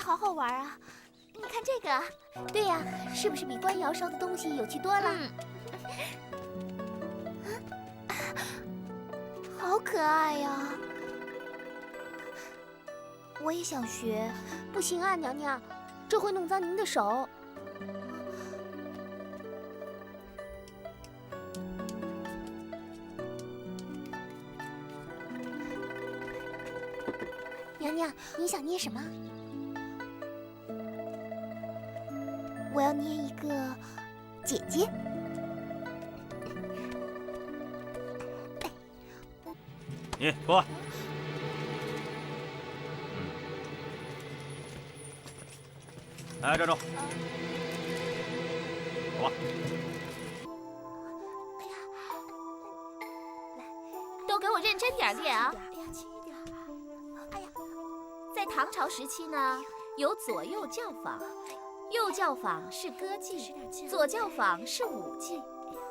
好好玩啊！你看这个，对呀，是不是比官窑烧的东西有趣多了？好可爱呀！我也想学。不行啊，娘娘，这会弄脏您的手。娘娘，你想捏什么？我要捏一个姐姐。你过来。哎，站住！走吧。都给我认真点练啊！哎呀，在唐朝时期呢，有左右教坊，右教坊是歌妓，左教坊是舞妓。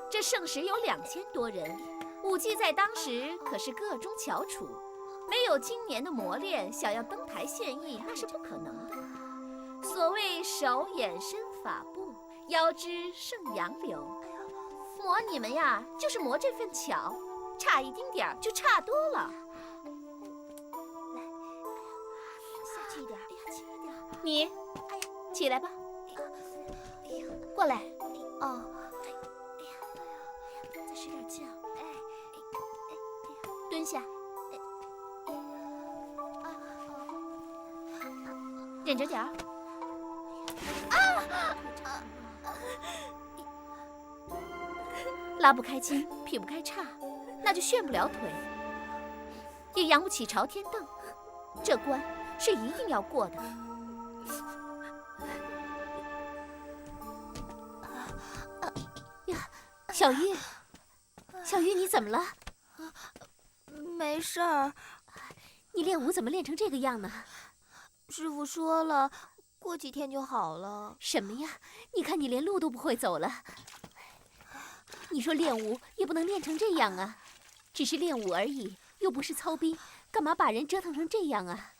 这盛时有2000多人，舞妓在当时可是个中翘楚，没有今年的磨练，想要登台献艺那是不可能的。所谓手眼身法步，腰肢胜杨柳。磨你们呀，就是磨这份巧，差一丁点儿就差多了。来，下去一点，轻一点。你，起来吧。过来。哦。再使点劲。蹲下。忍着点儿。拉不开筋，劈不开叉，那就旋不了腿，也扬不起朝天凳。这关是一定要过的。呀，小玉，小玉，你怎么了？没事儿。你练舞怎么练成这个样呢？师傅说了，过几天就好了。什么呀？你看你连路都不会走了。你说练舞也不能练成这样啊，只是练舞而已，又不是操兵，干嘛把人折腾成这样啊？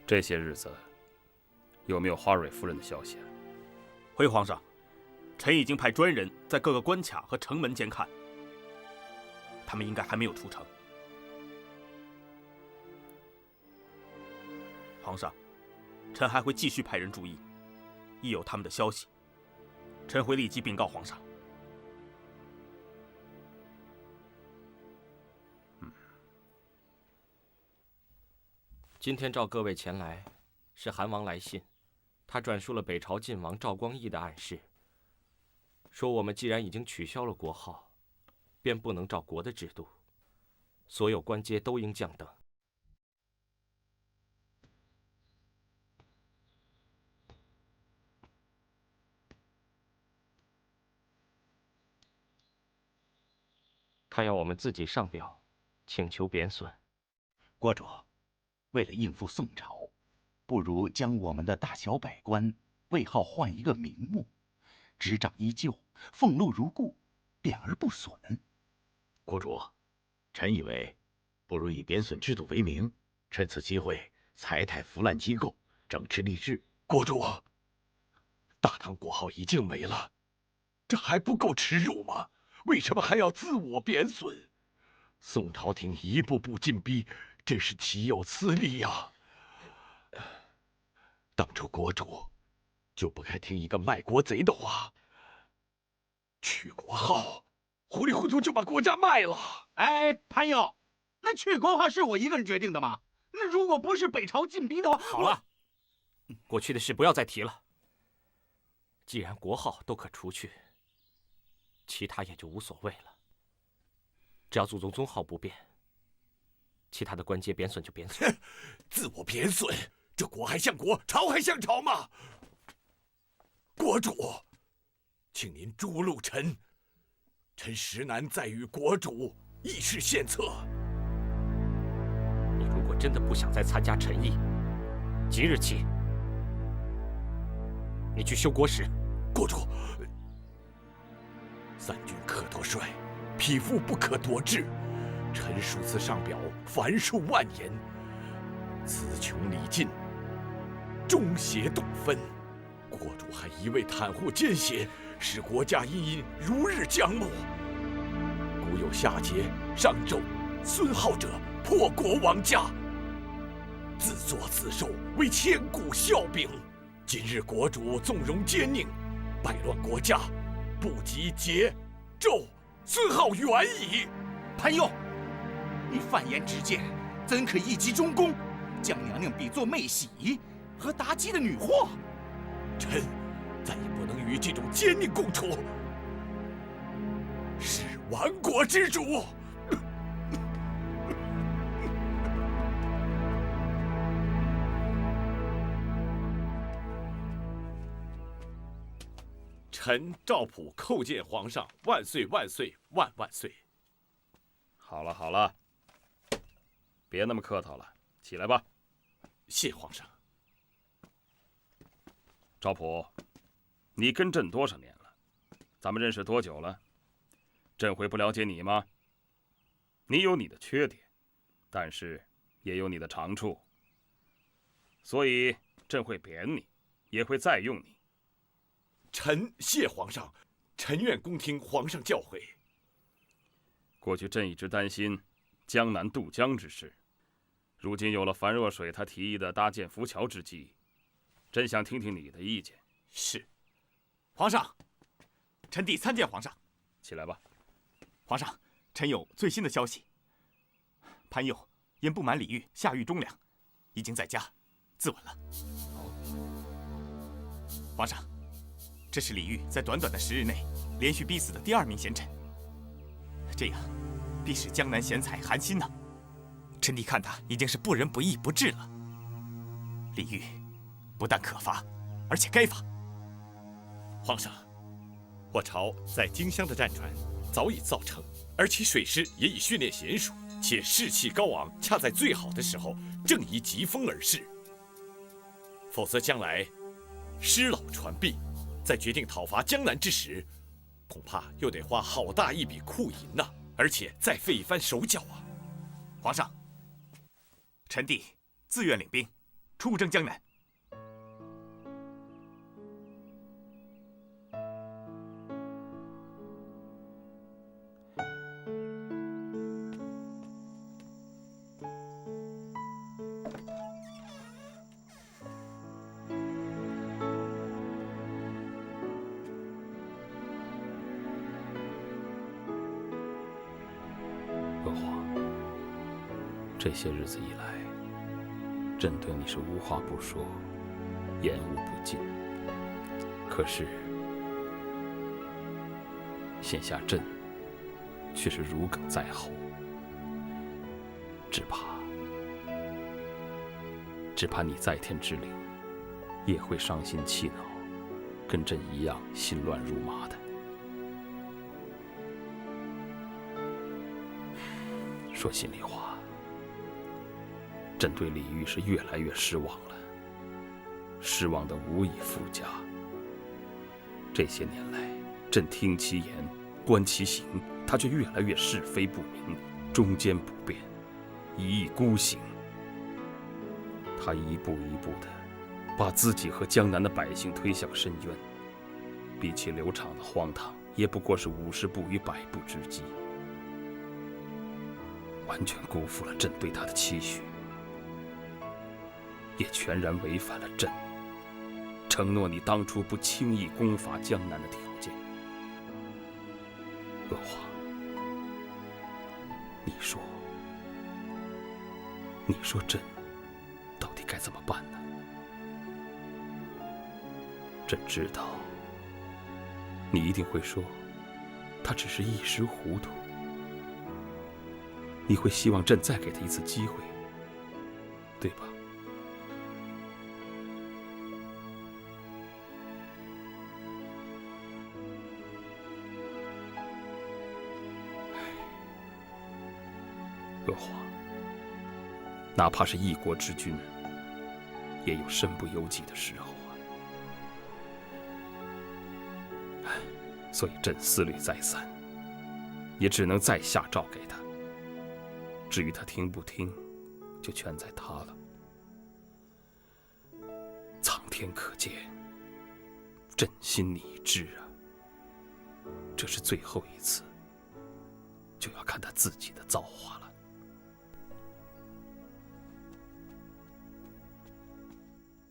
这些日子有没有花蕊夫人的消息啊？回皇上，臣已经派专人在各个关卡和城门监看，他们应该还没有出城。皇上，臣还会继续派人注意，一有他们的消息，臣会立即禀告皇上。今天召各位前来，是韩王来信，他转述了北朝晋王赵光义的暗示，说我们既然已经取消了国号，便不能照国的制度，所有官阶都应降等。他要我们自己上表，请求贬损。国主，为了应付宋朝，不如将我们的大小百官位号换一个名目，执掌依旧，俸禄如故，贬而不损。国主，臣以为，不如以贬损制度为名，趁此机会裁汰腐烂机构，整治吏治。国主，大唐国号已经没了，这还不够耻辱吗？为什么还要自我贬损？宋朝廷一步步进逼，真是岂有此理呀！当初国主就不该听一个卖国贼的话，去国号，糊里糊涂就把国家卖了。哎，潘友，那去国号是我一个人决定的吗？那如果不是北朝进逼的话，好了，过去的事不要再提了。既然国号都可除去，其他也就无所谓了。只要祖宗宗号不变，其他的官阶贬损就贬损。自我贬损，这国还像国，朝还像朝吗？国主，请您诛戮臣，臣实难再与国主议事献策。你如果真的不想再参加臣议，即日起，你去修国史。国主，三军科多帅匹夫不可夺志。臣书此上表，凡数万言，词穷理尽，中邪动分。国主还一味袒护奸邪，使国家阴阴如日将没。古有夏桀、商纣、孙皓者，破国亡家，自作自受，为千古笑柄。今日国主纵容奸佞，败乱国家，不及桀、纣、孙皓远矣。潘佑，你犯言直谏，怎可一击中宫，将娘娘比作妹喜和妲己的女货？臣再也不能与这种奸佞共处，是亡国之主。臣赵普叩见皇上，万岁万岁万万岁！好了好了，别那么客套了，起来吧。谢皇上。赵普，你跟朕多少年了？咱们认识多久了？朕会不了解你吗？你有你的缺点，但是也有你的长处，所以朕会贬你，也会再用你。臣谢皇上，臣愿恭听皇上教诲。过去朕一直担心江南渡江之事，如今有了樊若水他提议的搭建浮桥之计，朕想听听你的意见。是，皇上，臣弟参见皇上。起来吧。皇上，臣有最新的消息。潘佑因不满李煜下狱忠良，已经在家自刎了。皇上，这是李煜在短短的10日内连续逼死的第2名贤臣，这样必使江南贤才寒心呐。臣弟看他已经是不仁不义不智了。李煜不但可罚，而且该罚。皇上，我朝在荆襄的战船早已造成，而其水师也已训练娴熟，且士气高昂，恰在最好的时候，正宜疾风而逝。否则将来师老传弊，在决定讨伐江南之时，恐怕又得花好大一笔库银呐，而且再费一番手脚啊。皇上，臣弟自愿领兵，出征江南。娥皇，这些日子以来，朕对你是无话不说，言无不尽。可是，现下朕却是如鲠在喉，只怕你在天之灵也会伤心气恼，跟朕一样心乱如麻的。说心里话，朕对李煜是越来越失望了，失望的无以复加。这些年来，朕听其言，观其行，他却越来越是非不明，忠奸不辨，一意孤行。他一步一步的把自己和江南的百姓推向深渊，比起刘昶的荒唐，也不过是50步与100步之机，完全辜负了朕对他的期许，也全然违反了朕承诺你当初不轻易攻伐江南的条件。娥皇，你说朕到底该怎么办呢？朕知道你一定会说，他只是一时糊涂。你会希望朕再给他一次机会，对吧？娥皇，哪怕是一国之君，也有身不由己的时候啊。所以朕思虑再三，也只能再下诏给他。至于他听不听，就全在他了。苍天可鉴，朕心拟至啊！这是最后一次，就要看他自己的造化了。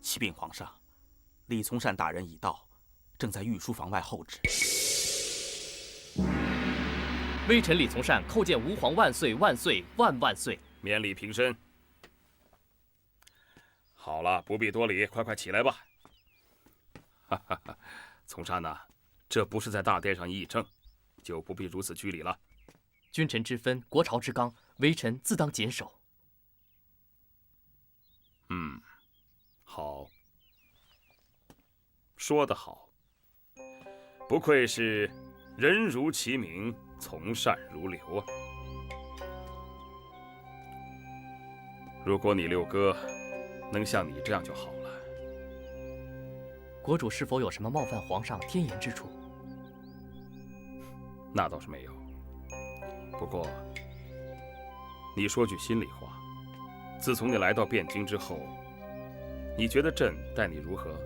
启禀皇上，李从善大人已到，正在御书房外候旨。微臣李从善叩见吾皇万岁万岁万万岁！免礼平身。好了，不必多礼，快快起来吧。哈哈哈，从善呐，这不是在大殿上议政，就不必如此拘礼了。君臣之分，国朝之纲，微臣自当谨守。好，说得好，不愧是人如其名，从善如流啊。如果你六哥能像你这样就好了。国主是否有什么冒犯皇上天颜之处？那倒是没有。不过，你说句心里话，自从你来到汴京之后，你觉得朕待你如何？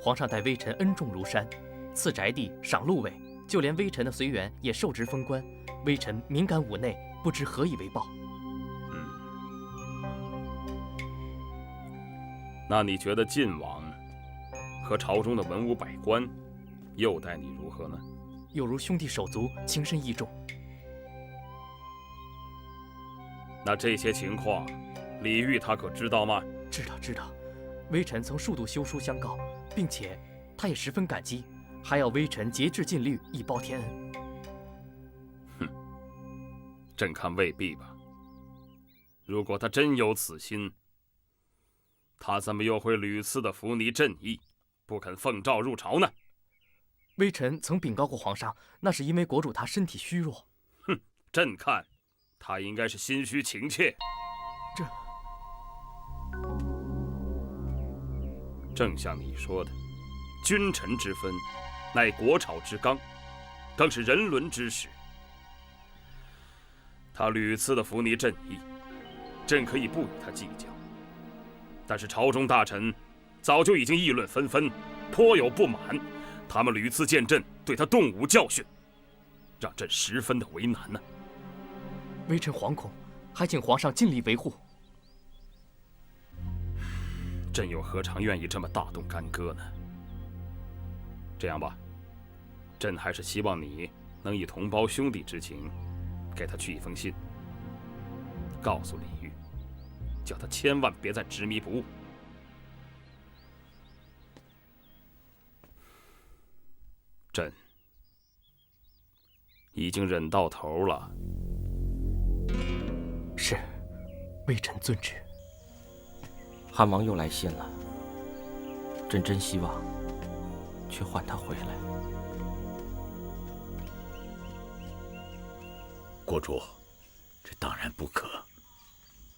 皇上待微臣恩重如山，赐宅地，赏禄位，就连微臣的随员也受职封官。微臣敏感五内，不知何以为报。那你觉得晋王和朝中的文武百官又待你如何呢？有如兄弟手足，情深义重。那这些情况，李煜他可知道吗？知道。微臣曾数度修书相告，并且他也十分感激，还要微臣节制禁律，以报天恩。哼，朕看未必吧。如果他真有此心，他怎么又会屡次的服你朕意，不肯奉诏入朝呢？微臣曾禀告过皇上，那是因为国主他身体虚弱。哼，朕看他应该是心虚情切。正像你说的，君臣之分，乃国朝之纲，更是人伦之始。他屡次的服你朕意，朕可以不与他计较。但是朝中大臣早就已经议论纷纷，颇有不满。他们屡次见朕对他动武教训，让朕十分的为难呢。微臣惶恐，还请皇上尽力维护。朕又何尝愿意这么大动干戈呢？这样吧，朕还是希望你能以同胞兄弟之情，给他去一封信，告诉李煜，叫他千万别再执迷不悟。朕已经忍到头了。是，微臣遵旨。汉王又来信了，朕真希望去唤他回来。国主，这当然不可。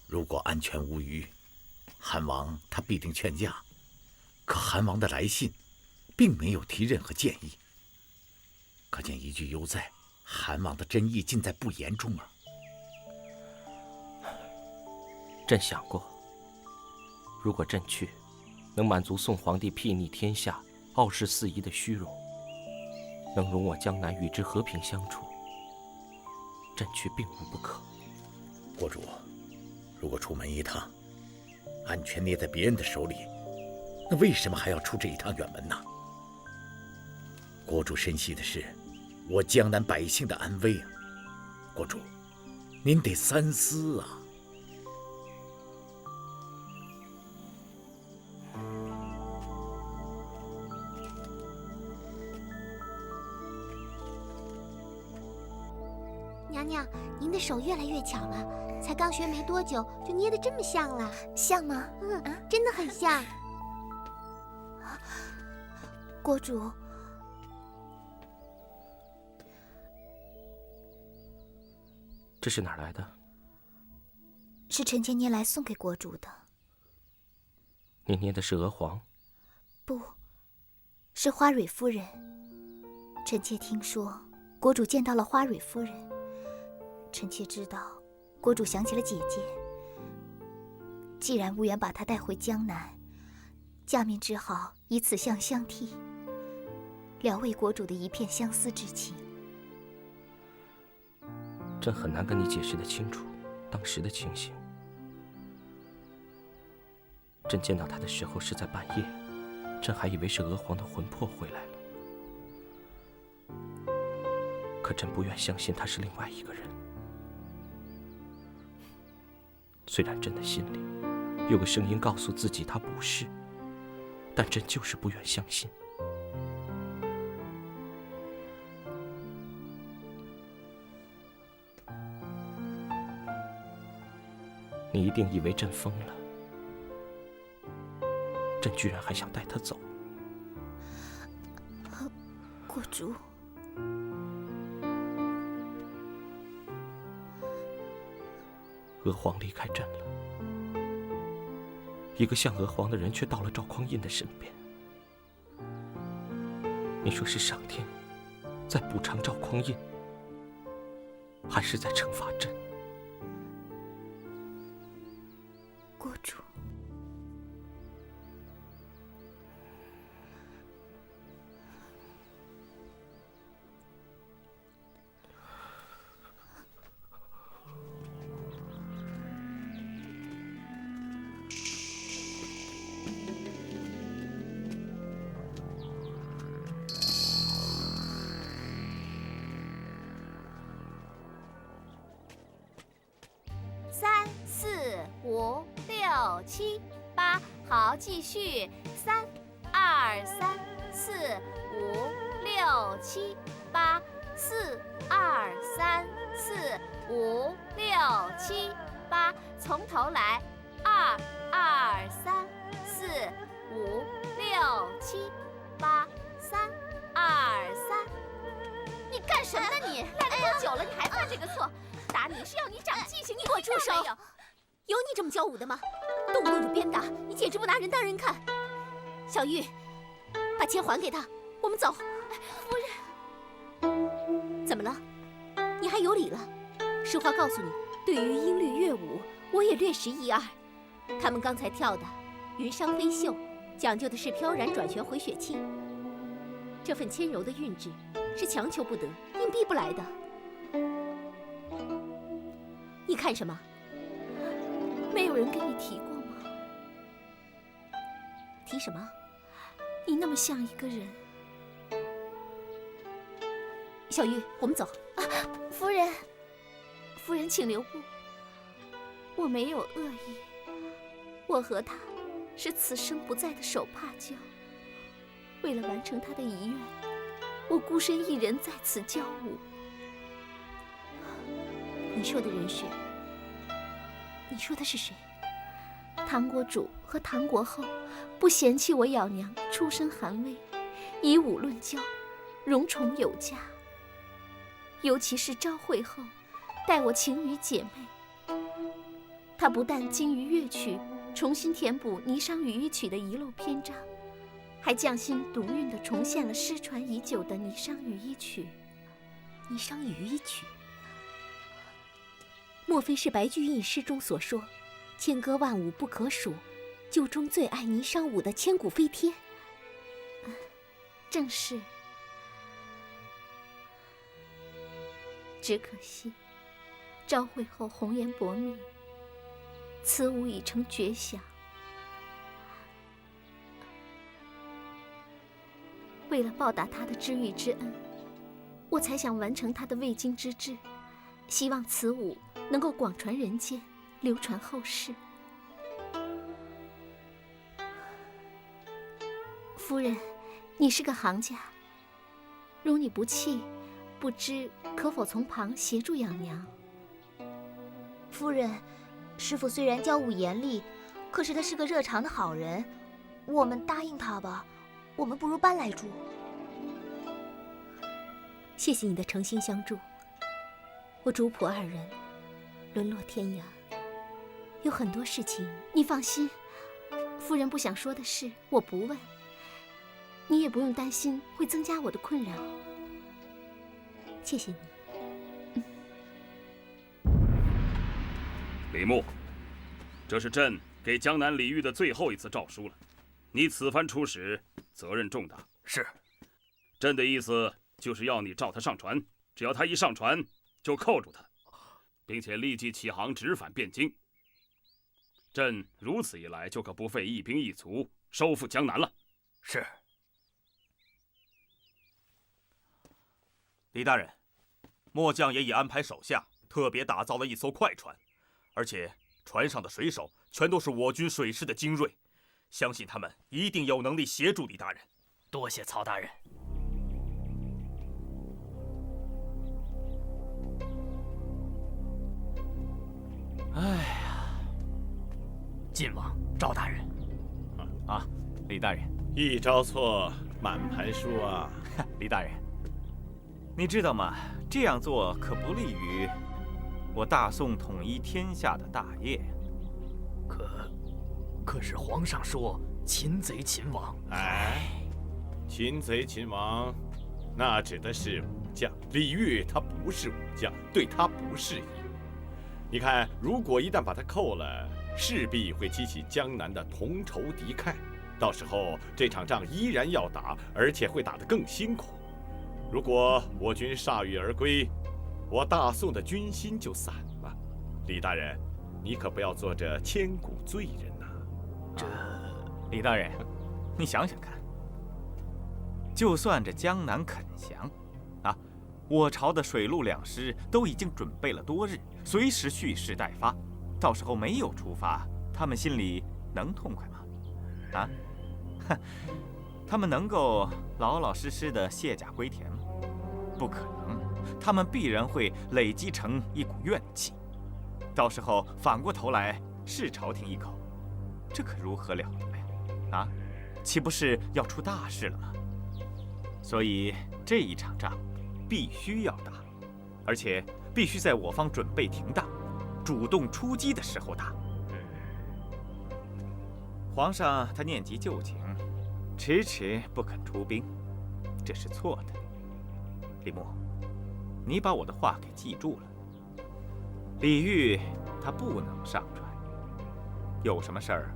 如果安全无虞，韩王他必定劝驾。可韩王的来信，并没有提任何建议，可见一句犹在，韩王的真意尽在不言中啊。朕想过，如果朕去，能满足宋皇帝睥睨天下、傲视四夷的虚荣，能容我江南与之和平相处，朕去并无不可。国主，如果出门一趟，安全捏在别人的手里，那为什么还要出这一趟远门呢？国主深系的是我江南百姓的安危啊，国主，您得三思啊。娘娘，您的手越来越巧了，才刚学没多久就捏得这么像了。像吗？真的很像。国主，这是哪儿来的？是臣妾捏来送给国主的。你捏的是娥皇？不，是花蕊夫人。臣妾听说，国主见到了花蕊夫人，臣妾知道，国主想起了姐姐。既然无缘把她带回江南，家民只好以此相相替，聊慰国主的一片相思之情。朕很难跟你解释得清楚当时的情形。朕见到他的时候是在半夜，朕还以为是娥皇的魂魄回来了。可朕不愿相信他是另外一个人。虽然朕的心里有个声音告诉自己他不是，但朕就是不愿相信。你一定以为朕疯了，朕居然还想带他走。国主，娥皇离开朕了，一个像娥皇的人却到了赵匡胤的身边。你说是上天在补偿赵匡胤，还是在惩罚朕？国主，3、4、5、6、7、8，好，继续，3、2、3、4、5、6、7、8，4、2、3、4、5、6、7、8，从头来，2、2、3、4、5、6、7、8，3、2、3。你干什么呢你？来了多久了，你还犯这个错？打你是要你长记性，你给我住手！有你这么教舞的吗？动不动就鞭打，你简直不拿人当人看。小玉，把钱还给他，我们走。夫人，怎么了？你还有理了？实话告诉你，对于音律乐舞，我也略识一二。他们刚才跳的《云裳飞秀》，讲究的是飘然转旋回血气。这份纤柔的韵致，是强求不得，硬逼不来的。你看什么？没有人跟你提过吗？提什么？你那么像一个人。小玉，我们走。夫人，夫人请留步。我没有恶意，我和他是此生不再的手帕交。为了完成他的遗愿，我孤身一人在此教舞。你说的人是？你说的是谁？唐国主和唐国后不嫌弃我咬娘出身寒微，以武论交，荣宠有加。尤其是昭惠后，待我情与姐妹。她不但精于乐曲，重新填补《霓裳羽衣曲》的遗漏篇章，还匠心独运地重现了失传已久的《霓裳羽衣曲》。霓裳羽衣曲。莫非是白居易诗中所说“千歌万舞不可数，旧中最爱霓裳舞”的千古飞天？正是。只可惜，昭惠后红颜薄命，此舞已成绝响。为了报答她的知遇之恩，我才想完成她的未竟之志，希望此舞能够广传人间，流传后世。夫人，你是个行家，如你不弃，不知可否从旁协助养娘？夫人，师傅虽然教舞严厉，可是他是个热肠的好人，我们答应他吧。我们不如搬来住。谢谢你的诚心相助。我主仆二人沦落天涯，有很多事情。你放心，夫人不想说的事，我不问。你也不用担心会增加我的困扰。谢谢你。李牧，这是朕给江南李煜的最后一次诏书了。你此番出使，责任重大。是。朕的意思就是要你召他上船，只要他一上船，就扣住他，并且立即起航直返汴京。朕如此一来，就可不费一兵一卒收复江南了。是。李大人，末将也已安排手下特别打造了一艘快船，而且船上的水手全都是我军水师的精锐，相信他们一定有能力协助李大人。多谢曹大人。哎呀，晋王赵大人，李大人，一招错，满盘输啊！李大人，你知道吗？这样做可不利于我大宋统一天下的大业。可是皇上说擒贼擒王。哎，擒贼擒王，那指的是武将。李煜他不是武将，对他不适宜。你看，如果一旦把他扣了，势必会激起江南的同仇敌忾，到时候这场仗依然要打，而且会打得更辛苦。如果我军铩羽而归，我大宋的军心就散了。李大人，你可不要做这千古罪人呐！李大人，你想想看，就算这江南肯降，我朝的水陆两师都已经准备了多日，随时蓄势待发。到时候没有出发，他们心里能痛快吗？他们能够老老实实的卸甲归田吗？不可能，他们必然会累积成一股怨气，到时候反过头来是朝廷一口，这可如何了得呀？岂不是要出大事了吗？所以这一场仗必须要打，而且必须在我方准备停当、主动出击的时候打。皇上他念及旧情，迟迟不肯出兵，这是错的。李牧，你把我的话给记住了。李煜他不能上船，有什么事儿，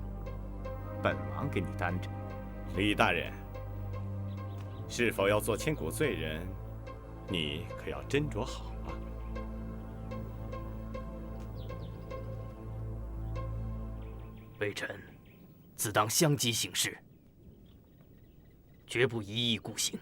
本王给你担着。李大人，是否要做千古罪人，你可要斟酌好啊！微臣自当相机行事，绝不一意孤行。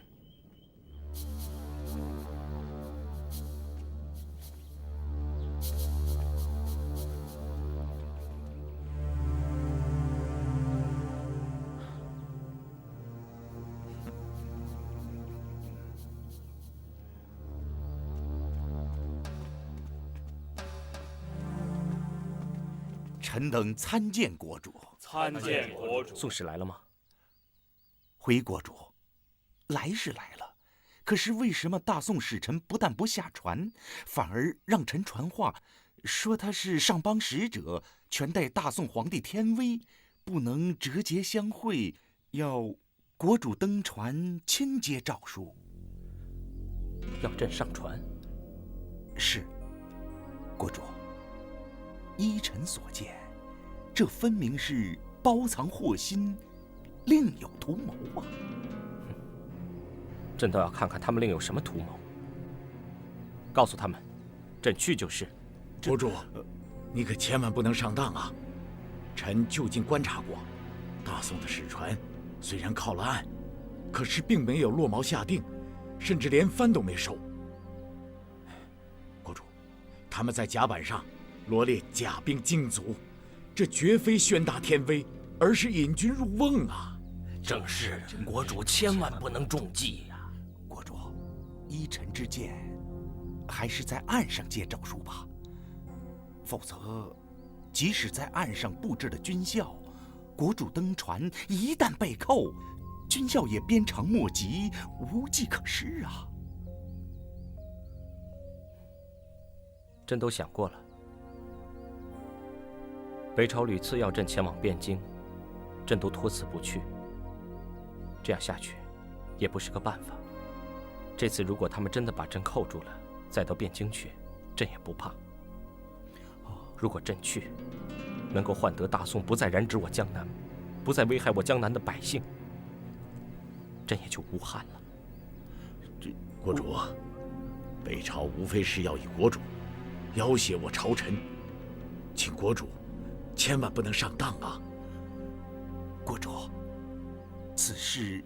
臣等参见国主。参见国主。宋使来了吗？回国主，来是来了，可是为什么大宋使臣不但不下船，反而让臣传话，说他是上邦使者，全代大宋皇帝天威，不能折节相会，要国主登船亲接诏书。要朕上船？是，国主。依臣所见，这分明是包藏祸心，另有图谋啊！朕倒要看看他们另有什么图谋。告诉他们，朕去就是。国主，你可千万不能上当啊！臣就近观察过，大宋的使船虽然靠了岸，可是并没有落锚下定，甚至连帆都没收。国主，他们在甲板上罗列甲兵精卒，这绝非宣达天威，而是引军入瓮啊！正是，国主千万不能中计呀！国主，依臣之见，还是在岸上接诏书吧。否则，即使在岸上布置了军校，国主登船一旦被扣，军校也鞭长莫及，无计可施啊！朕都想过了。北朝屡次要朕前往汴京，朕都托辞不去。这样下去，也不是个办法。这次如果他们真的把朕扣住了，再到汴京去，朕也不怕。如果朕去，能够换得大宋不再染指我江南，不再危害我江南的百姓，朕也就无憾了。国主，北朝无非是要以国主要挟我朝臣，请国主千万不能上当啊！国主，此事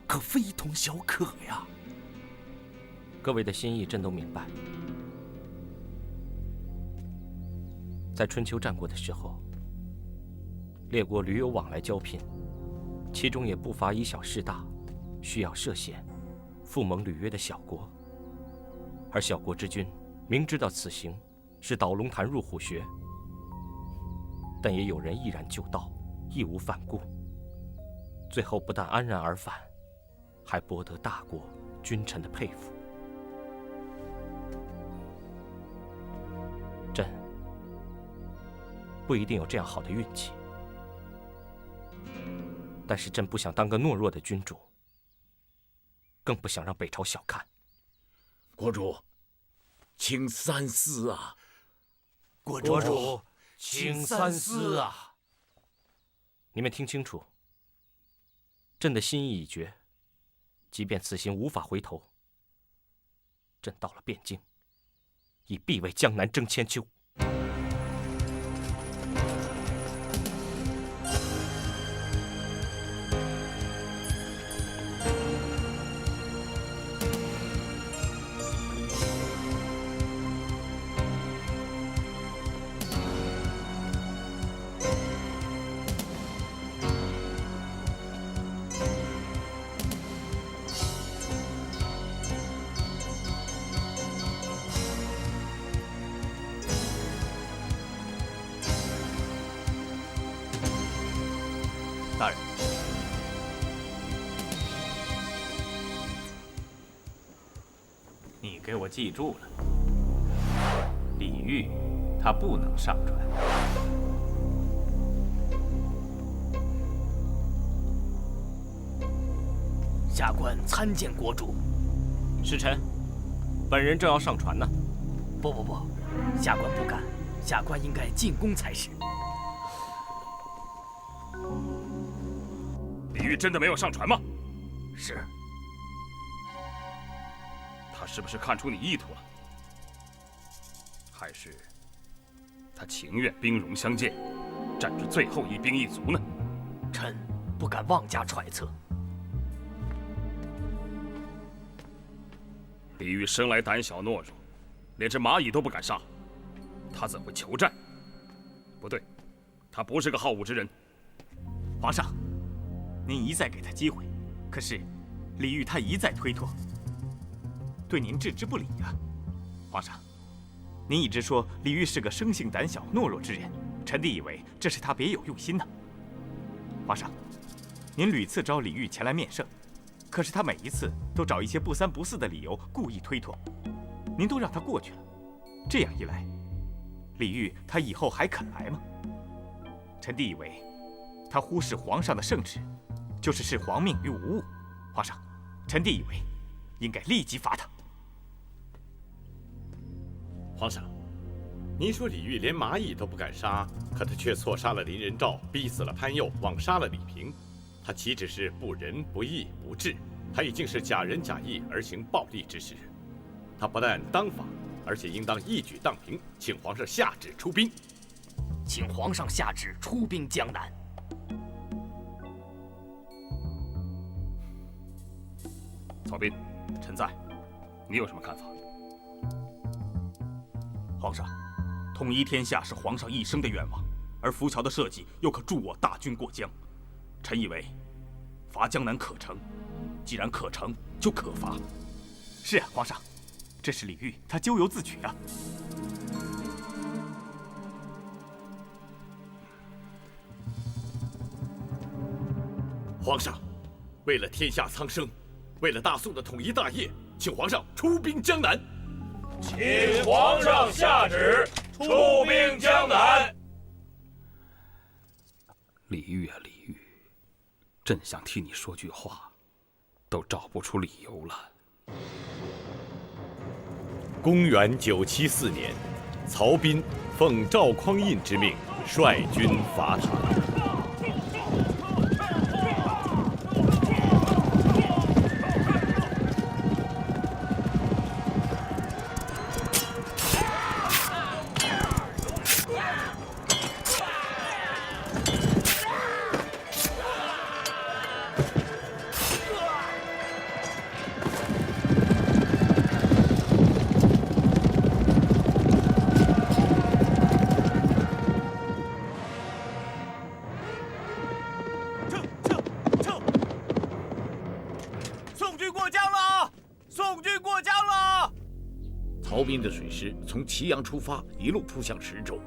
可非同小可呀。各位的心意，朕都明白。在春秋战国的时候，列国屡有往来交聘，其中也不乏以小事大，需要涉险、附盟履约的小国。而小国之君明知道此行是倒龙潭入虎穴，但也有人毅然就道，义无反顾，最后不但安然而返，还博得大国君臣的佩服。朕不一定有这样好的运气，但是朕不想当个懦弱的君主，更不想让北朝小看。国主，请三思啊！国主，请三思啊！你们听清楚，朕的心意已决，即便此行无法回头，朕到了汴京，亦必为江南争千秋。大人，你给我记住了，李煜他不能上船。下官参见国主。使臣，本人正要上船呢。不，下官不敢，下官应该进宫才是。李煜真的没有上船吗？是。他是不是看出你意图了？还是他情愿兵戎相见，战至最后一兵一卒呢？臣不敢妄加揣测。李煜生来胆小懦弱，连只蚂蚁都不敢杀，他怎会求战？不对，他不是个好武之人。皇上，您一再给他机会，可是李煜他一再推脱，对您置之不理呀。皇上，您一直说李煜是个生性胆小懦弱之人，臣弟以为这是他别有用心呢。皇上，您屡次召李煜前来面圣，可是他每一次都找一些不三不四的理由故意推脱，您都让他过去了。这样一来，李煜他以后还肯来吗？臣弟以为他忽视皇上的圣旨，就是视皇命于无物。皇上，臣弟以为应该立即罚他。皇上，您说李煜连蚂蚁都不敢杀，可他却错杀了林仁兆，逼死了潘佑，枉杀了李平。他岂止是不仁不义不智，他已经是假仁假义而行暴力之事。他不但当罚，而且应当一举荡平，请皇上下旨出兵。请皇上下旨出兵江南。曹彬，臣在，你有什么看法？皇上，统一天下是皇上一生的愿望，而浮桥的设计又可助我大军过江。臣以为，伐江南可成，既然可成，就可伐。是啊，皇上，这是李煜他咎由自取啊。皇上，为了天下苍生，为了大宋的统一大业，请皇上出兵江南。请皇上下旨出兵江南。李煜啊，李煜，朕想替你说句话，都找不出理由了。公元974年，曹彬奉赵匡胤之命，率军伐唐。曹彬的水师从祁阳出发，一路扑向池州。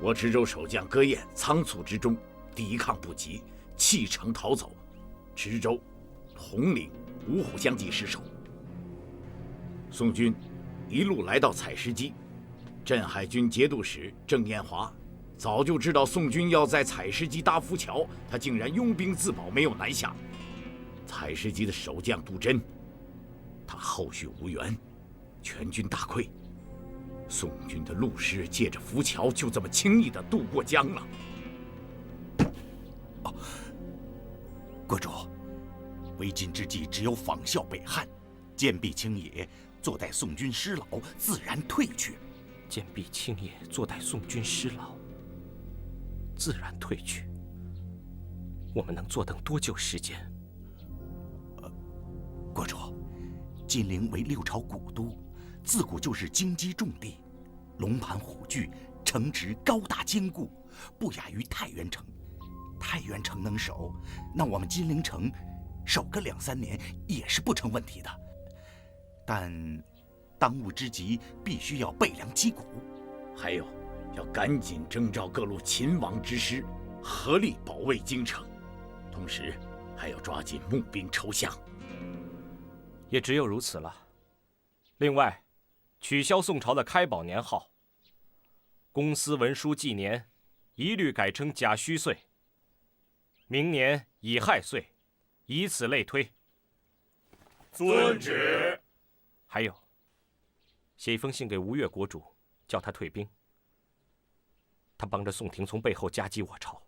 我池州守将戈彦仓促之中抵抗不及，弃城逃走。池州、统领、五虎相继失守。宋军一路来到采石矶，镇海军节度使郑彦华早就知道宋军要在采石矶搭浮桥，他竟然拥兵自保，没有南下。采石矶的守将杜真，他后续无援，全军大溃。宋军的陆师借着浮桥，就这么轻易地渡过江了。国主，为今之计只有仿效北汉，坚壁清野，坐待宋军失老，自然退去。坚壁清野，坐待宋军失老，自然退去。我们能坐等多久时间？国主，金陵为六朝古都，自古就是荆棘重地，龙盘虎踞，城池高大坚固，不亚于太原城。太原城能守，那我们金陵城守个2、3年也是不成问题的。但当务之急，必须要备粮击鼓，还有要赶紧征召各路秦王之师，合力保卫京城。同时，还要抓紧募兵筹饷。也只有如此了。另外，取消宋朝的开宝年号，公司文书纪年一律改成甲戌岁，明年乙亥岁，以此类推。遵旨。还有，写一封信给吴越国主，叫他退兵。他帮着宋廷从背后夹击我朝，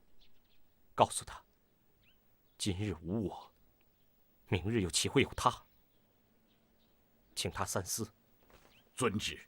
告诉他，今日无我，明日又岂会有他？请他三思。遵旨。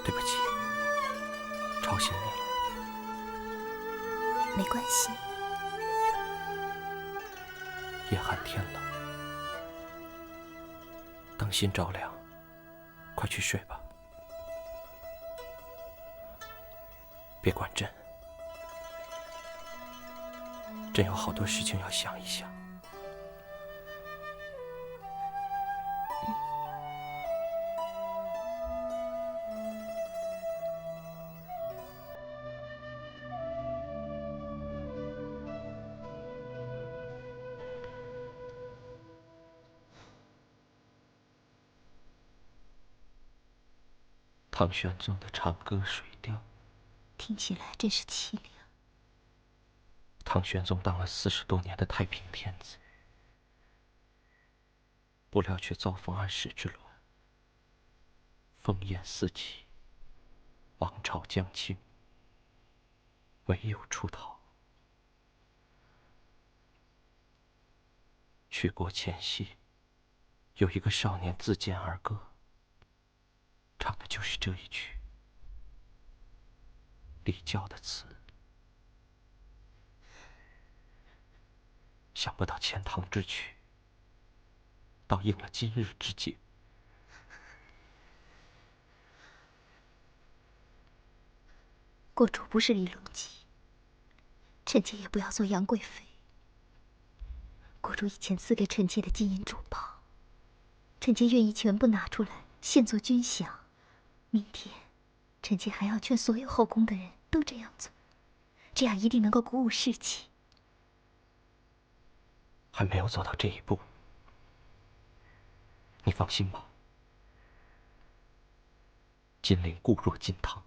对不起，吵醒你了。没关系。夜寒天冷，当心着凉，快去睡吧。别管朕，朕有好多事情要想一想。唐玄宗的长歌水调，听起来真是凄凉。唐玄宗当了40多年的太平天子，不料却遭逢安史之乱，烽烟四起，王朝将倾，唯有出逃。去国前夕，有一个少年自荐儿歌，唱的就是这一曲李皎的词。想不到钱塘之曲，倒应了今日之景。国主不是李隆基，臣妾也不要做杨贵妃。国主以前赐给臣妾的金银珠宝，臣妾愿意全部拿出来献作军饷。明天，臣妾还要劝所有后宫的人都这样做，这样一定能够鼓舞士气。还没有走到这一步，你放心吧。金陵固若金汤。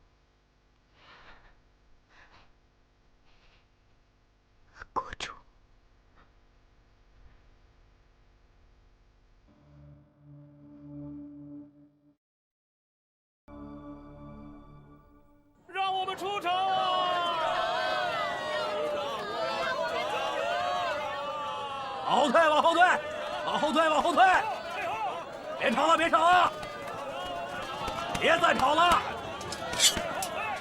国主，让我们出场啊！往后退，往后退，往后退，往后退！别吵了，别吵了！别再吵了！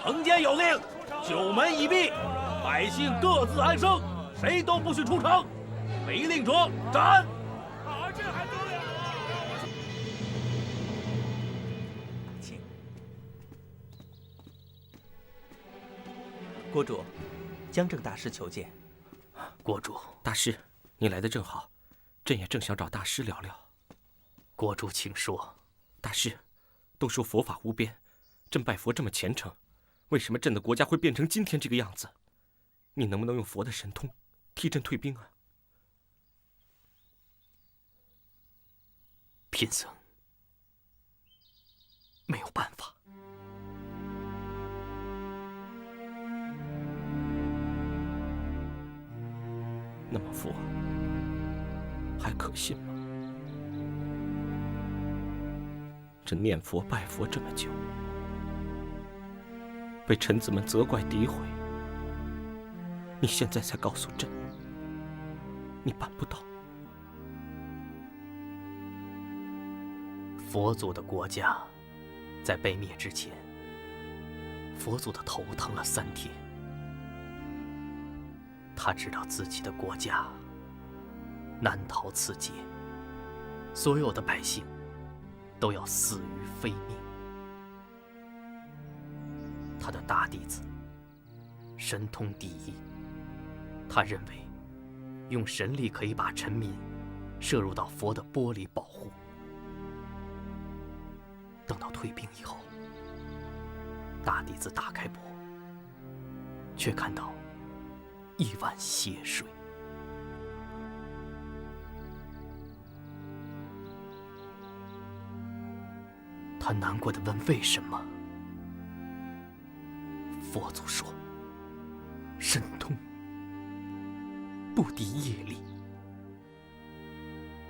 城监有令，九门已闭，百姓各自安生，谁都不许出城。违令者斩！这还得了？国主，江正大师求见。国主，大师，你来的正好，朕也正想找大师聊聊。国主，请说。大师，都说佛法无边，朕拜佛这么虔诚，为什么朕的国家会变成今天这个样子？你能不能用佛的神通替朕退兵啊？贫僧没有办法。那么佛还可信吗？朕念佛拜佛这么久，被臣子们责怪诋毁，你现在才告诉朕，你办不到。佛祖的国家在被灭之前，佛祖的头疼了3天。他知道自己的国家难逃此劫，所有的百姓都要死于非命。他的大弟子神通第一，他认为用神力可以把臣民摄入到佛的钵里保护。等到退兵以后，大弟子打开钵，却看到一碗血水。他难过地问：“为什么？”佛祖说：“神通不敌业力，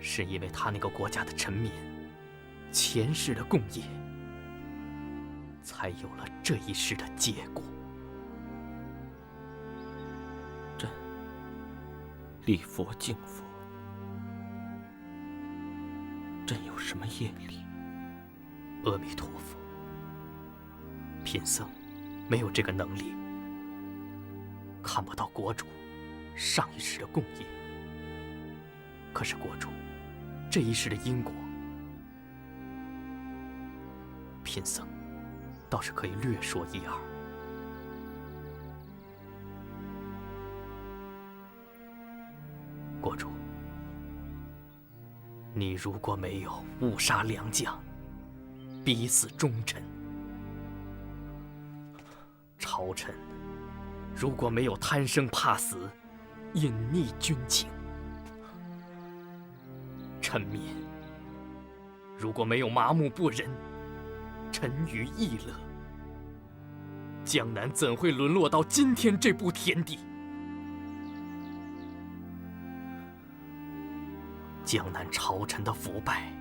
是因为他那个国家的臣民前世的共业，才有了这一世的结果。”朕礼佛敬佛，朕有什么业力？阿弥陀佛，贫僧没有这个能力，看不到国主上一世的共业。可是国主这一世的因果，贫僧倒是可以略说一二。国主，你如果没有误杀良将，逼死忠臣，朝臣如果没有贪生怕死，隐匿军情，臣民如果没有麻木不仁，沉于逸乐，江南怎会沦落到今天这步田地？江南朝臣的腐败，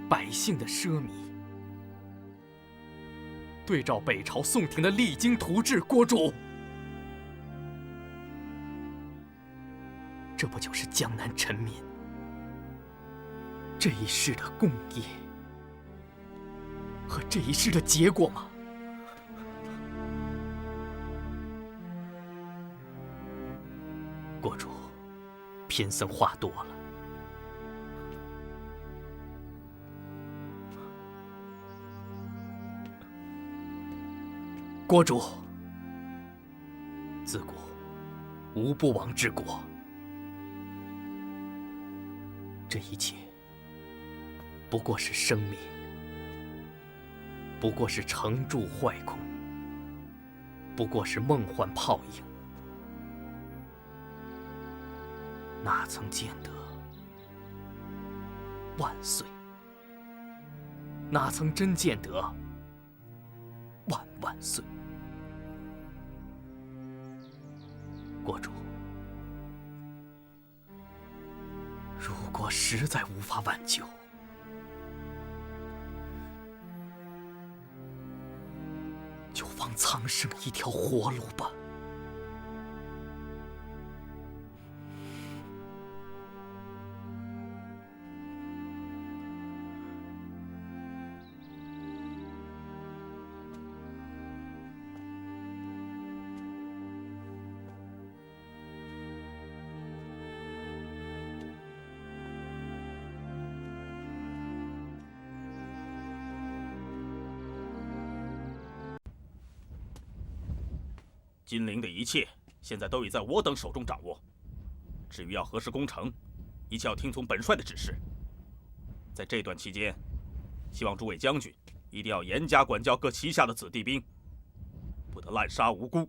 百姓的奢靡，对照北朝宋廷的励精图治，国主，这不就是江南臣民这一世的共业和这一世的结果吗？国主，贫僧话多了。国主，自古无不亡之国，这一切不过是生命，不过是成住坏空，不过是梦幻泡影，哪曾见得万岁？哪曾真见得万万岁？国主，如果实在无法挽救，就放苍生一条活路吧。金陵的一切现在都已在我等手中掌握。至于要何时攻城，一切要听从本帅的指示。在这段期间，希望诸位将军一定要严加管教各旗下的子弟兵，不得滥杀无辜，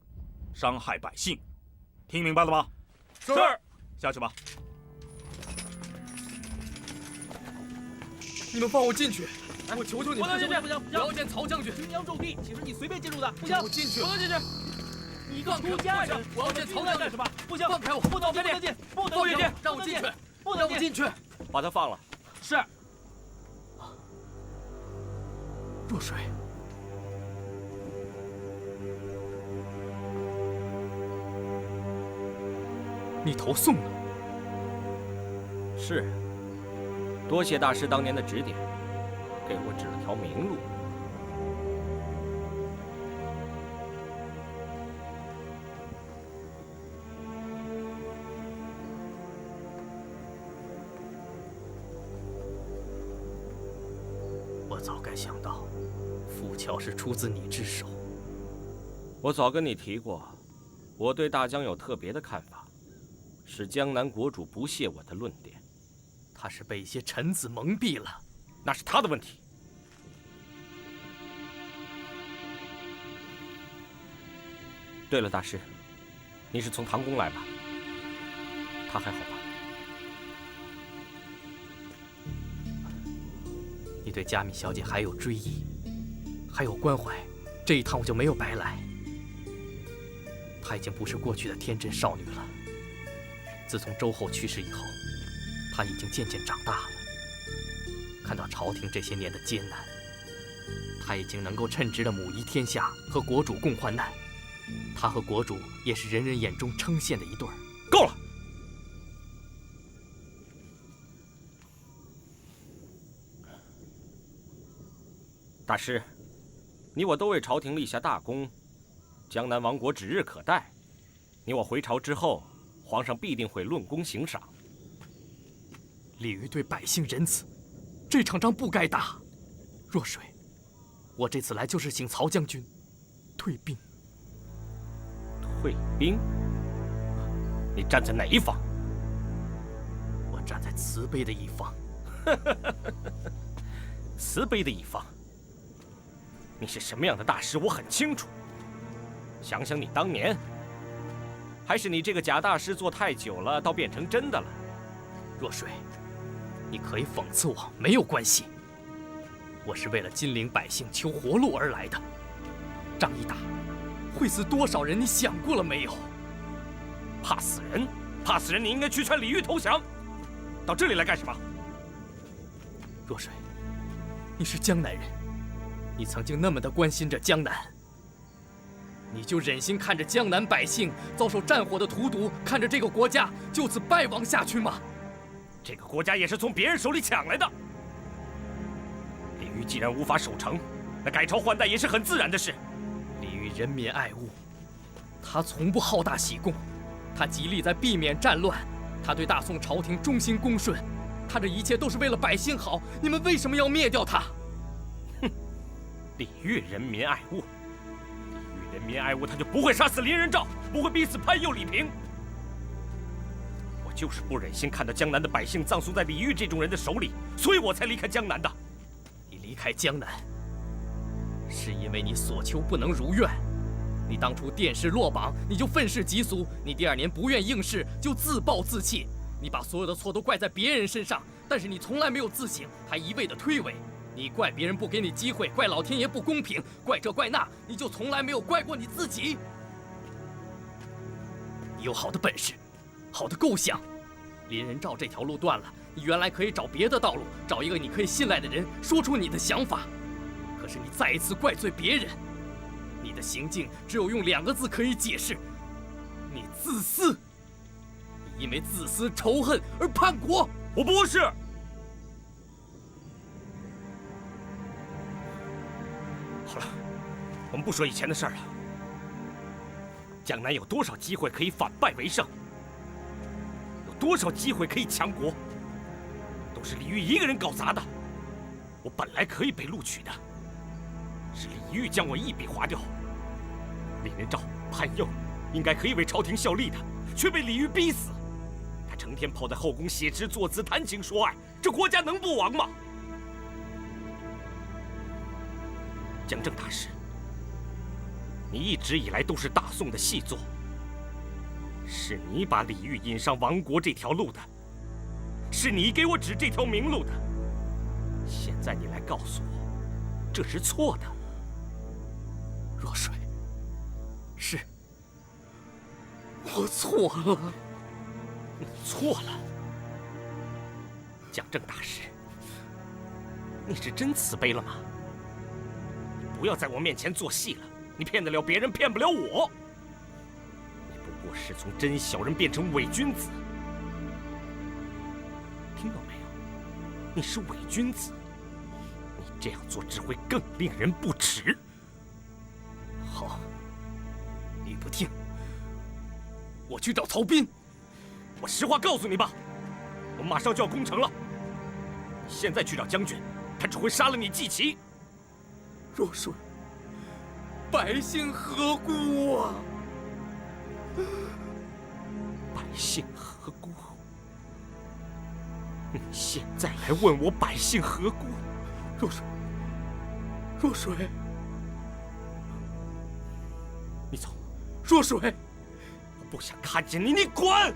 伤害百姓。听明白了吗？是。下去吧。你们放我进去！我求求你们！不能进去！不行！我要见曹将军！军粮重地，岂是你随便进入的？不行！我进去！不能进去！你个出家人！我要见曹将军！干什么？不行！放开我！不能进！不能进！让我进去！不能让我进去！把他放了。是。若水，你投宋了？是。多谢大师当年的指点，给我指了条明路。我早该想到，浮桥是出自你之手。我早跟你提过，我对大江有特别的看法，是江南国主不屑我的论点。他是被一些臣子蒙蔽了，那是他的问题。对了，大师，你是从唐宫来吧？他还好吧？你对佳敏小姐还有追忆，还有关怀，这一趟我就没有白来。她已经不是过去的天真少女了。自从周后去世以后，她已经渐渐长大了。看到朝廷这些年的艰难，她已经能够称职的母仪天下，和国主共患难。她和国主也是人人眼中称羡的一对儿。够了！大师，你我都为朝廷立下大功，江南亡国指日可待。你我回朝之后，皇上必定会论功行赏。李渔对百姓仁慈，这场仗不该打。若水，我这次来就是请曹将军退兵。退兵？你站在哪一方？我站在慈悲的一方。慈悲的一方。你是什么样的大师，我很清楚。想想你当年，还是你这个假大师做太久了，倒变成真的了。若水，你可以讽刺我，没有关系。我是为了金陵百姓求活路而来的，仗一打，会死多少人？你想过了没有？怕死人？怕死人！你应该去劝李煜投降。到这里来干什么？若水，你是江南人。你曾经那么的关心着江南，你就忍心看着江南百姓遭受战火的荼毒，看着这个国家就此败亡下去吗？这个国家也是从别人手里抢来的。李煜既然无法守城，那改朝换代也是很自然的事。李煜人民爱物，他从不好大喜功，他极力在避免战乱，他对大宋朝廷忠心恭顺，他这一切都是为了百姓好。你们为什么要灭掉他？哼，李煜人民爱物，李煜人民爱物，他就不会杀死林仁兆，不会逼死潘佑、李平。我就是不忍心看到江南的百姓葬送在李煜这种人的手里，所以我才离开江南的。你离开江南，是因为你所求不能如愿。你当初殿试落榜，你就愤世嫉俗；你第2年不愿应试，就自暴自弃。你把所有的错都怪在别人身上，但是你从来没有自省，还一味的推诿。你怪别人不给你机会，怪老天爷不公平，怪这怪那，你就从来没有怪过你自己。你有好的本事，好的构想，林仁兆这条路断了，你原来可以找别的道路，找一个你可以信赖的人，说出你的想法。可是你再一次怪罪别人，你的行径只有用2个字可以解释：你自私。你因为自私仇恨而叛国。我不是。好了，我们不说以前的事儿了。江南有多少机会可以反败为胜？有多少机会可以强国？都是李煜一个人搞砸的。我本来可以被录取的，是李煜将我一笔划掉。李仁兆、潘佑应该可以为朝廷效力的，却被李煜逼死。他成天泡在后宫写诗作词、谈情说爱，这国家能不亡吗？江正大师，你一直以来都是大宋的细作，是你把李煜引上亡国这条路的，是你给我指这条明路的。现在你来告诉我，这是错的。若水，是我错了。你错了，江正大师，你是真慈悲了吗？不要在我面前做戏了，你骗得了别人，骗不了我。你不过是从真小人变成伪君子，听到没有？你是伪君子，你这样做只会更令人不齿。好，你不听，我去找曹彬。我实话告诉你吧，我马上就要攻城了。你现在去找将军，他只会杀了你季琦。若水，百姓何辜啊？百姓何辜？你现在来问我百姓何辜？若水，若水，你走。若水，我不想看见你，你滚！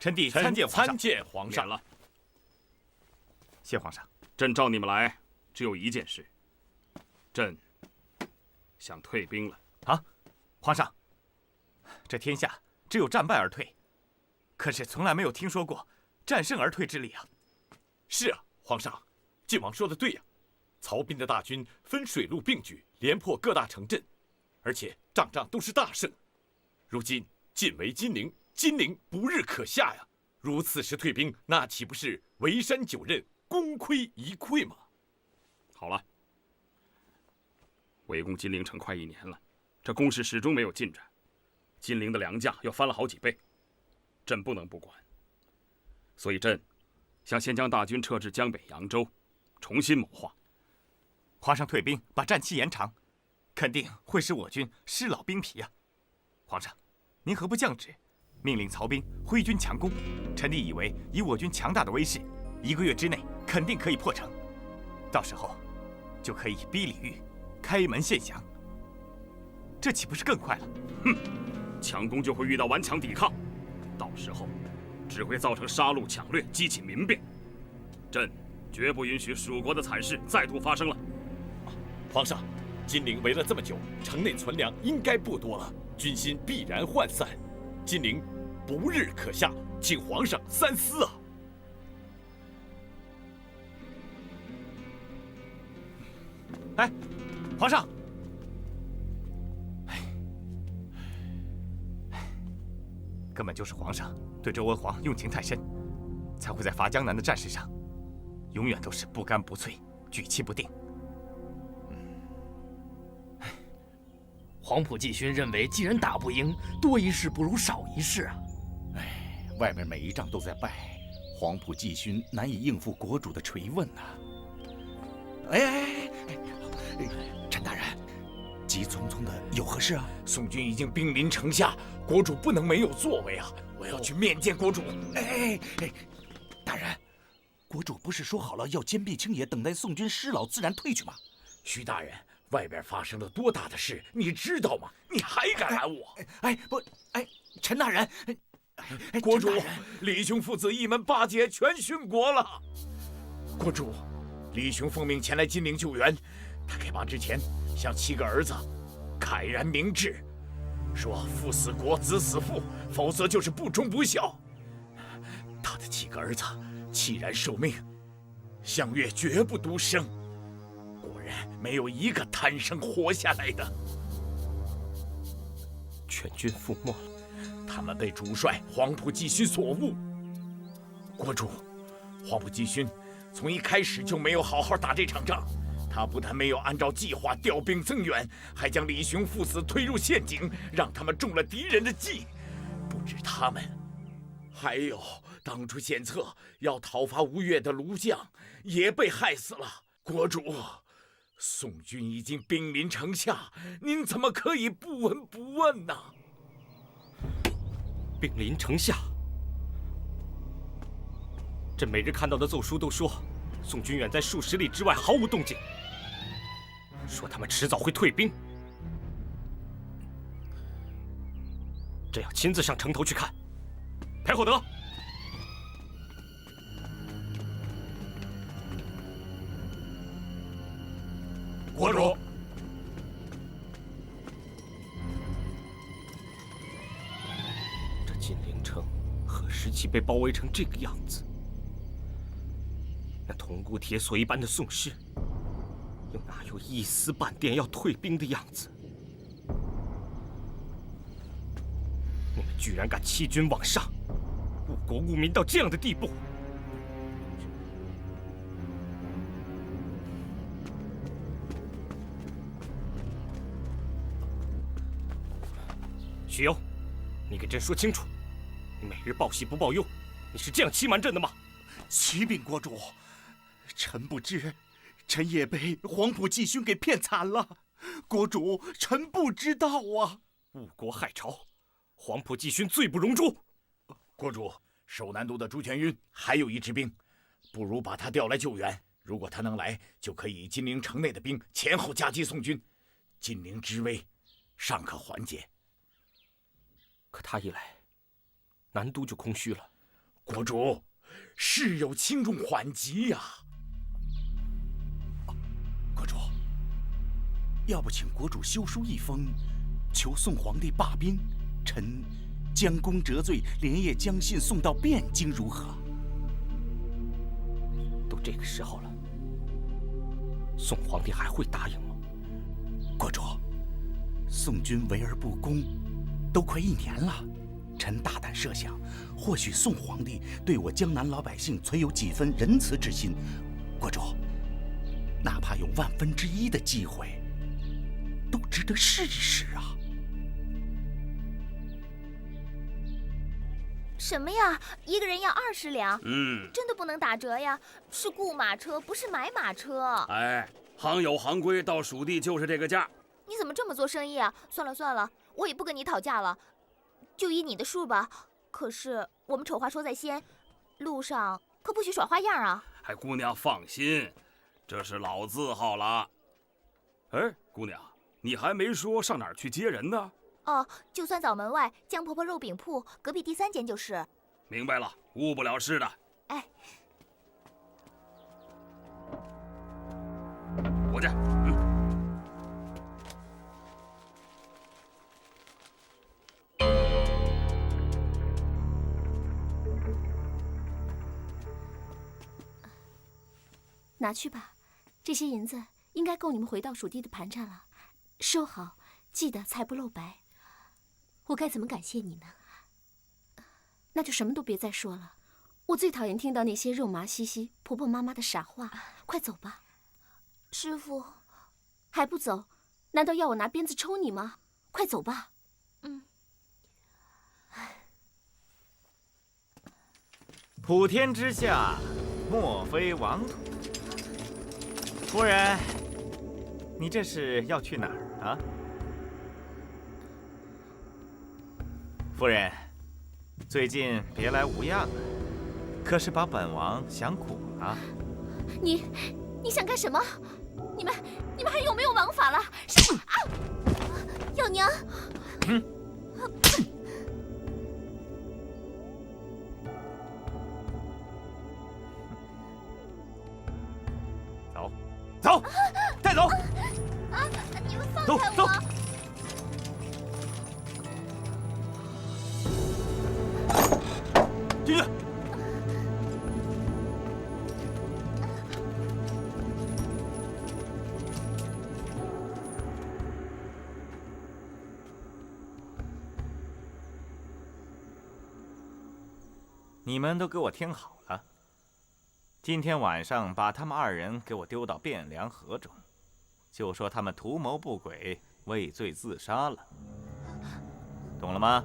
臣弟参见皇上了。谢皇上。朕召你们来，只有一件事。朕想退兵了。啊，皇上，这天下只有战败而退，可是从来没有听说过战胜而退之理啊。是啊，皇上，晋王说的对呀。曹彬的大军分水陆并举，连破各大城镇，而且仗都是大胜。如今晋为金陵，金陵不日可下呀！如此时退兵，那岂不是围山9仞，功亏一篑吗？好了，围攻金陵城快1年了，这攻势始终没有进展，金陵的粮价又翻了好几倍，朕不能不管。所以朕想先将大军撤至江北扬州，重新谋划。皇上退兵，把战期延长，肯定会使我军失老兵疲啊。皇上，您何不降旨，命令曹彬挥军强攻？臣弟以为，以我军强大的威势，1个月之内肯定可以破城，到时候就可以逼李煜开门献降，这岂不是更快了？哼，强攻就会遇到顽强抵抗，到时候只会造成杀戮抢掠，激起民变。朕绝不允许蜀国的惨事再度发生了。皇上，金陵围了这么久，城内存粮应该不多了，军心必然涣散，金陵不日可下，请皇上三思啊！哎，皇上，根本就是皇上对周文皇用情太深，才会在伐江南的战事上，永远都是不干不脆，举棋不定。黄埔季勋认为，既然打不赢，多一事不如少一事啊。外面每一仗都在败，黄埔季勋难以应付国主的垂问呐。陈大人，急匆匆的有何事啊？宋军已经兵临城下，国主不能没有作为啊！我要去面见国主。大人，国主不是说好了要坚壁清野，等待宋军师老自然退去吗？徐大人，外边发生了多大的事，你知道吗？你还敢拦我？陈大人，国主，李雄父子一门8节全殉国了。国主，李雄奉命前来金陵救援，他开拔之前向7个儿子慨然明志，说父死国，子死父，否则就是不忠不孝。他的7个儿子弃然受命，项岳绝不独生，果然没有一个贪生活下来的。全军覆没了。他们被主帅黄埔季勋所误。国主，黄埔季勋从一开始就没有好好打这场仗，他不但没有按照计划调兵增援，还将李雄父子推入陷阱，让他们中了敌人的计。不止他们，还有当初献策要讨伐吴越的卢将也被害死了。国主，宋军已经兵临城下，您怎么可以不闻不问呢？兵临城下，朕每日看到的奏书都说，宋军远在数十里之外，毫无动静，说他们迟早会退兵。朕要亲自上城头去看。裴厚德，国主。这金陵城何时起被包围成这个样子？那铜鼓铁锁一般的宋师，又哪有一丝半点要退兵的样子？你们居然敢欺君罔上，误国误民到这样的地步！许攸，你给朕说清楚，你每日报喜不报忧，你是这样欺瞒朕的吗？启禀国主，臣不知，臣也被黄埔季勋给骗惨了。国主，臣不知道啊！误国害朝，黄埔季勋罪不容诛。国主，守南都的朱全晕还有一支兵，不如把他调来救援。如果他能来，就可以金陵城内的兵前后夹击宋军，金陵之危尚可缓解。可他一来，南都就空虚了。国主，事有轻重缓急呀。国主，要不请国主修书一封，求宋皇帝罢兵，臣将功折罪，连夜将信送到汴京，如何？都这个时候了，宋皇帝还会答应吗？国主，宋军围而不攻，都快1年了。臣大胆设想，或许宋皇帝对我江南老百姓存有几分仁慈之心。国主，哪怕有1/1000的机会，都值得试一试啊！什么呀？一个人要20两？真的不能打折呀？是雇马车，不是买马车。行有行规，到蜀地就是这个价。你怎么这么做生意啊？算了算了，我也不跟你讨价了，就依你的数吧。可是我们丑话说在先，路上可不许耍花样啊！姑娘放心，这是老字号了。姑娘，你还没说上哪儿去接人呢？哦，就算枣门外江婆婆肉饼铺隔壁第3间就是。明白了，误不了事的。哎，我这，拿去吧，这些银子应该够你们回到蜀地的盘缠了。收好，记得财不露白。我该怎么感谢你呢？那就什么都别再说了。我最讨厌听到那些肉麻兮兮、婆婆妈妈的傻话。快走吧。师傅，还不走？难道要我拿鞭子抽你吗？快走吧。普天之下，莫非王土。夫人，你这是要去哪儿啊？夫人，最近别来无恙啊，可是把本王想苦了。你想干什么？你们还有没有王法了？是啊！药娘。走，带走！啊！你们放开走！进去。你们都给我听好了。今天晚上把他们2人给我丢到汴梁河中，就说他们图谋不轨，畏罪自杀了，懂了吗？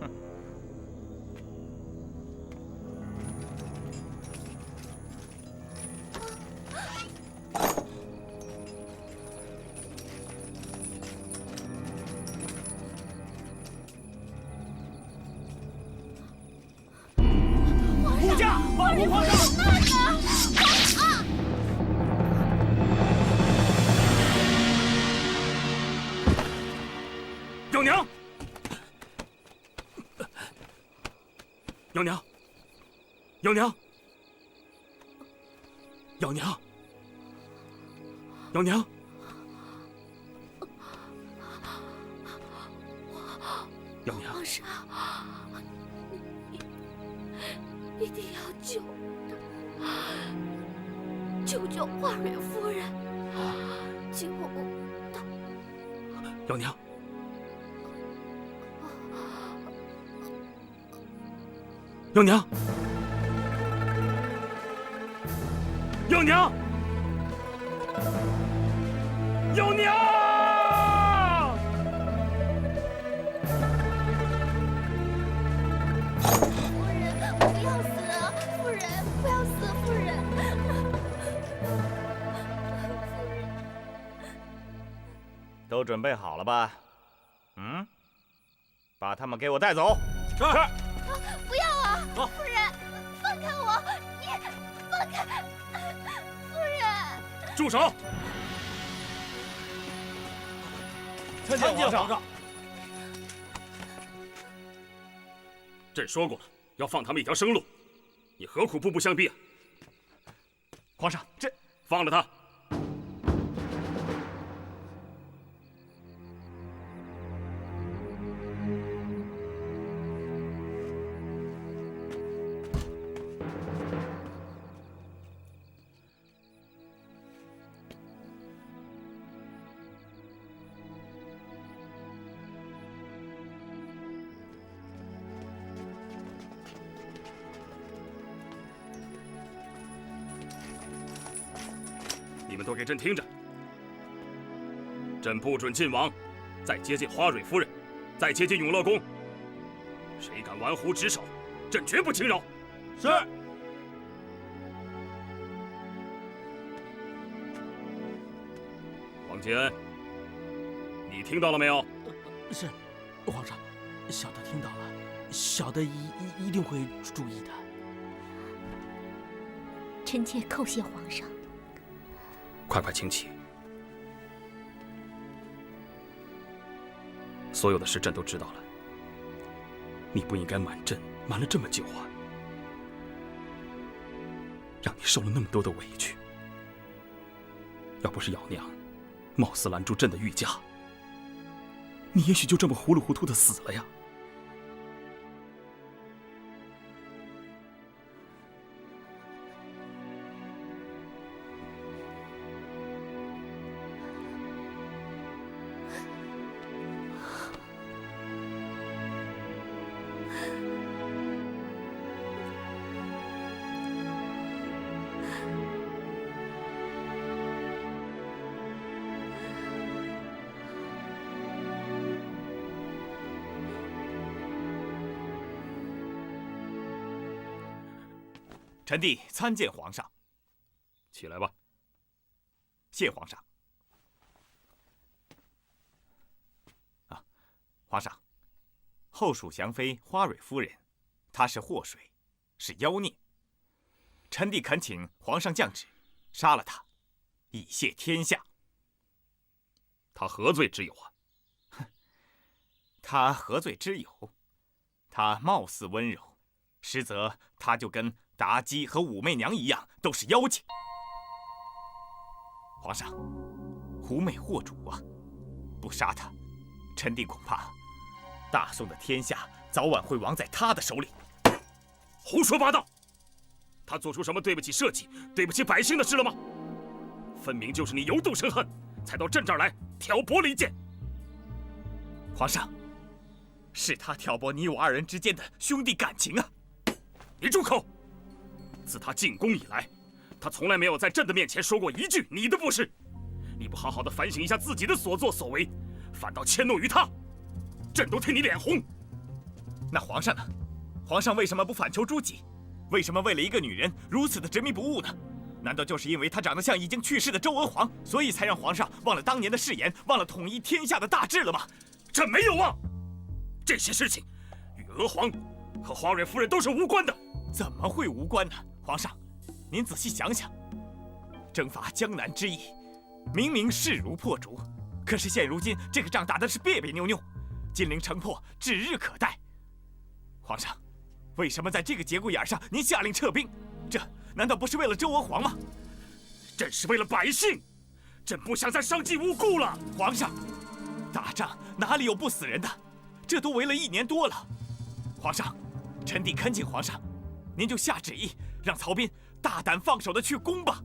哼！护驾，保护皇上！幺娘，幺娘，幺娘，幺娘，幺娘，幺娘，皇上，你一定要救救华蕊夫人，救她！幺娘。幺娘，幺娘，幺娘！夫人，不要死啊！夫人，不要死，夫人！都准备好了吧？把他们给我带走。是。不要啊！夫人，放开我！你放开！夫人，住手！参见皇上。朕说过了，要放他们一条生路，你何苦步步相逼啊？皇上，这放了他。你们都给朕听着！朕不准晋王再接近花蕊夫人，再接近永乐宫。谁敢玩忽职守，朕绝不轻饶。是。王建恩，你听到了没有？是，皇上，小的听到了，小的一定会注意的。臣妾叩谢皇上。快请起。所有的事朕都知道了，你不应该瞒朕瞒了这么久啊，让你受了那么多的委屈。要不是姚娘冒死拦住朕的御驾，你也许就这么糊里糊涂的死了呀。臣弟参见皇上。起来吧。谢皇上。皇上，后蜀降妃花蕊夫人，她是祸水，是妖孽。臣弟恳请皇上降旨，杀了她，以谢天下。他何罪之有啊？他何罪之有？他貌似温柔，实则他就跟妲己和武媚娘一样，都是妖精。皇上，狐媚惑主啊！不杀他，臣弟恐怕大宋的天下早晚会亡在他的手里。胡说八道！他做出什么对不起社稷、对不起百姓的事了吗？分明就是你由妒生恨，才到朕这儿来挑拨离间。皇上，是他挑拨你我二人之间的兄弟感情啊！你住口！自他进宫以来，他从来没有在朕的面前说过一句你的不是。你不好好的反省一下自己的所作所为，反倒迁怒于他，朕都替你脸红。那皇上呢？皇上为什么不反求诸己？为什么为了一个女人如此的执迷不悟呢？难道就是因为她长得像已经去世的周文皇，所以才让皇上忘了当年的誓言，忘了统一天下的大志了吗？朕没有忘，这些事情与娥皇和花蕊夫人都是无关的。怎么会无关呢？皇上，您仔细想想，征伐江南之役，明明势如破竹，可是现如今这个仗打的是别别扭扭，金陵城破指日可待。皇上，为什么在这个节骨眼上您下令撤兵？这难道不是为了周文皇吗？朕是为了百姓，朕不想再伤及无辜了。皇上，打仗哪里有不死人的？这都围了1年多了。皇上，臣弟恳请皇上，您就下旨意，让曹彬大胆放手的去攻吧。